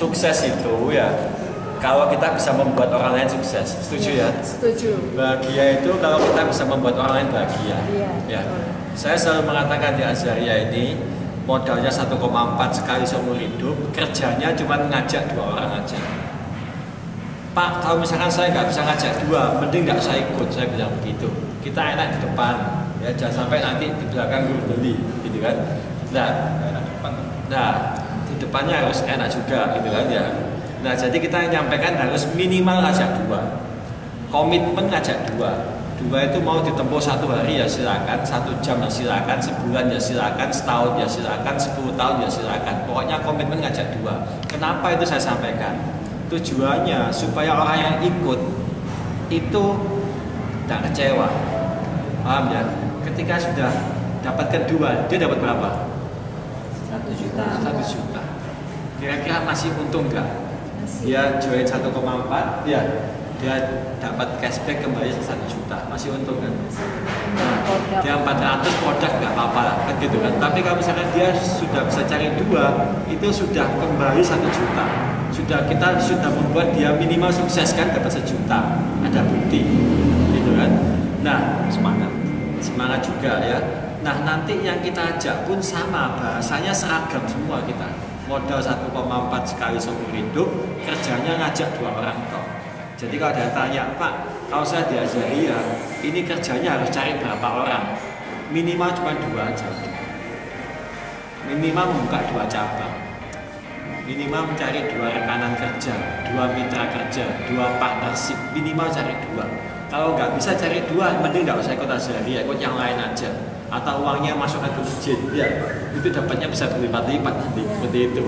sukses itu ya kalau kita bisa membuat orang lain sukses, setuju ya? Setuju. Bahagia itu kalau kita bisa membuat orang lain bahagia. Iya. Ya. Saya selalu mengatakan di Azaria ini modalnya 1,4 sekali seumur hidup, kerjanya cuma ngajak 2 orang aja. Pak, kalau misalkan saya nggak bisa ngajak 2, mending nggak usah ikut, saya bilang begitu. Kita enak di depan, ya jangan sampai nanti di belakang guru beli, gitu kan? Nah, di depannya harus enak juga, gitu kan ya. Nah, jadi kita nyampaikan harus minimal ngajak 2, komitmen ngajak 2 itu mau ditempuh 1 hari ya silakan, 1 jam ya silakan, sebulan ya silakan, setahun ya silakan, 10 tahun ya silakan. Pokoknya komitmen ngajak 2. Kenapa itu saya sampaikan? Tujuannya supaya orang yang ikut itu tidak kecewa. Paham ya? Ketika sudah dapatkan 2, dia dapat berapa? 1 juta. 1 juta. Kira-kira masih untung nggak? Dia join 1,4, dia dapat cashback kembali 1 juta, masih untung kan? Nah, dia 400 produk nggak apa-apa lah, kan gitu kan? Tapi kalau misalkan dia sudah bisa cari 2, itu sudah kembali 1 juta. Kita sudah membuat dia minimal sukses kan, dapat 1 juta, ada bukti, gitu kan? Nah, semangat juga ya. Nah, nanti yang kita ajak pun sama, bahasanya seragam semua kita. Modal 1,4 sekali seumur hidup, kerjanya ngajak 2 orang toh. Jadi kalau ada yang tanya, Pak, kalau saya di Azaria, ini kerjanya harus cari berapa orang? Minimal cuma 2 aja. Minimal membuka 2 cabang. Minimal mencari 2 rekanan kerja, 2 mitra kerja, 2 partnership. Minimal cari 2. Kalau nggak bisa cari 2, mending nggak usah ikut Azaria, ikut yang lain aja. Atau uangnya masukkan ke masjid, ya itu dapatnya bisa berlipat-lipat nanti, seperti itu.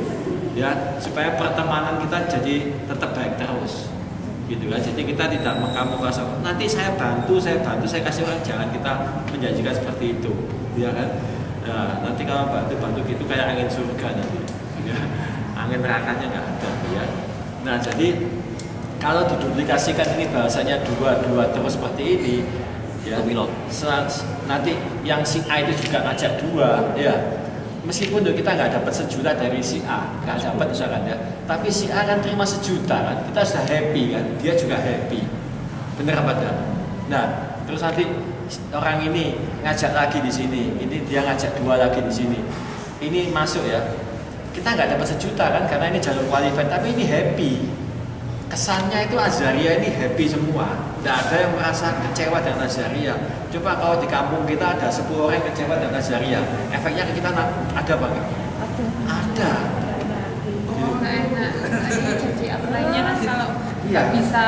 Ya, supaya pertemanan kita jadi tetap baik terus. Gitu kan, jadi kita tidak mengkamuflase nanti saya bantu, saya kasih orang, jangan kita menjanjikan seperti itu, ya kan? Nah, nanti kalau bantu gitu kayak angin surga nanti, ya. Angin nerakanya nggak ada, ya. Nah, jadi kalau diduplikasikan ini bahasanya 2 terus seperti ini, ya. Nanti yang si A itu juga ngajak 2, ya. Meskipun kita nggak dapat 1 juta dari si A, nggak dapat misalkan ya, tapi si A kan terima 1 juta kan, kita sudah happy kan, dia juga happy, bener apa enggak? Nah, terus nanti orang ini ngajak lagi di sini, ini dia ngajak 2 lagi di sini, ini masuk ya, kita nggak dapat 1 juta kan, karena ini jalur qualified, tapi ini happy. Kesannya itu Azaria ini happy semua, tidak ada yang merasa kecewa dengan Azaria. Coba kalau di kampung kita ada 10 orang yang kecewa dengan Azaria, efeknya ke kita ada Bang? Ada. Oh, enak. Jadi apply-nya kan kalau iya, bisa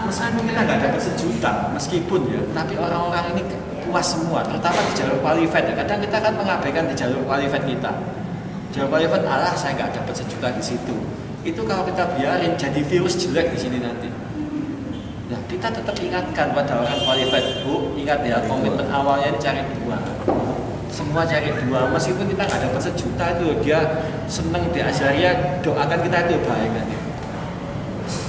meskipun kita nggak dapat 1 juta, meskipun ya, tapi orang-orang ini puas semua, terutama di jalur qualified ya. Kadang kita kan mengabaikan di jalur qualified kita. Jalur qualified, alah saya nggak dapat 1 juta di situ. Itu kalau kita biarin jadi virus jelek di sini nanti. Nah, kita tetap ingatkan pada orang qualified, Bu, ingat ya, komitmen awalnya ini cari 2. Semua cari 2, meskipun kita nggak dapat 1 juta itu, dia seneng di Azaria, doakan kita itu baik kan.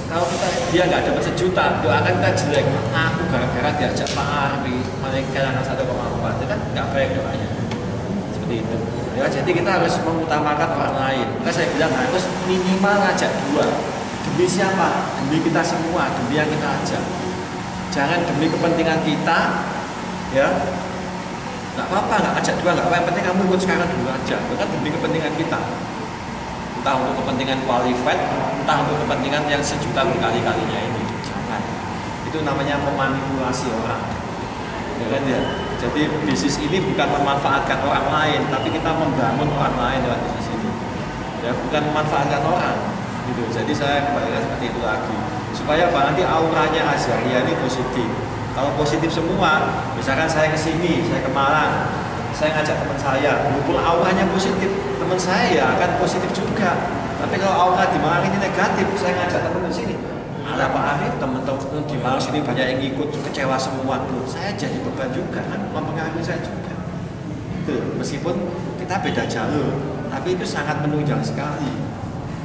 Kalau dia nggak dapat 1 juta, doakan kita jelek. Aku gara-gara diajak Pak Arfi, mereka anak 1,4, itu kan nggak baik doanya. Seperti itu. Ya, jadi kita harus mengutamakan orang lain. Maka saya bilang harus minimal ngajak 2. Demi siapa? Demi kita semua, demi yang kita ajak. Jangan demi kepentingan kita, ya. Nggak apa-apa, nggak ajak 2, nggak apa-apa. Yang penting kamu ikut sekarang dulu aja. Itu kan demi kepentingan kita. Entah untuk kepentingan qualified, entah untuk kepentingan yang 1 juta berkali-kalinya ini. Jangan. Itu namanya memanipulasi orang. Ya kan ya? Jadi bisnis ini bukan memanfaatkan orang lain, tapi kita membangun orang lain lewat bisnis ini. Ya, bukan memanfaatkan orang, gitu. Jadi saya kembalikan seperti itu lagi, supaya nanti auranya Azaria ini positif. Kalau positif semua, misalkan saya ke sini, saya ke Malang, saya ngajak teman saya, walaupun auranya positif, teman saya ya akan positif juga. Tapi kalau aura di Malang ini negatif, saya ngajak teman di sini, ala Pak Arif, teman-teman di Malang sini banyak yang ikut, kecewa semua tuh. Saya jadi beban juga kan, mempengaruhi saya juga. Itu meskipun kita beda jalur, tapi itu sangat menunjang sekali.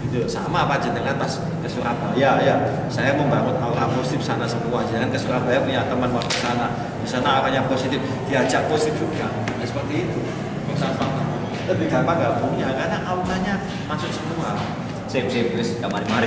Gitu. Sama apa jenengan pas ke Surabaya ya, saya membangun aura positif sana semua. Jangan ke Surabaya punya teman mau ke sana, di sana auranya positif, diajak positif juga. Nah, seperti itu. Lebih gampang gabungnya karena auranya masuk semua. Sip, wis kamari-mari.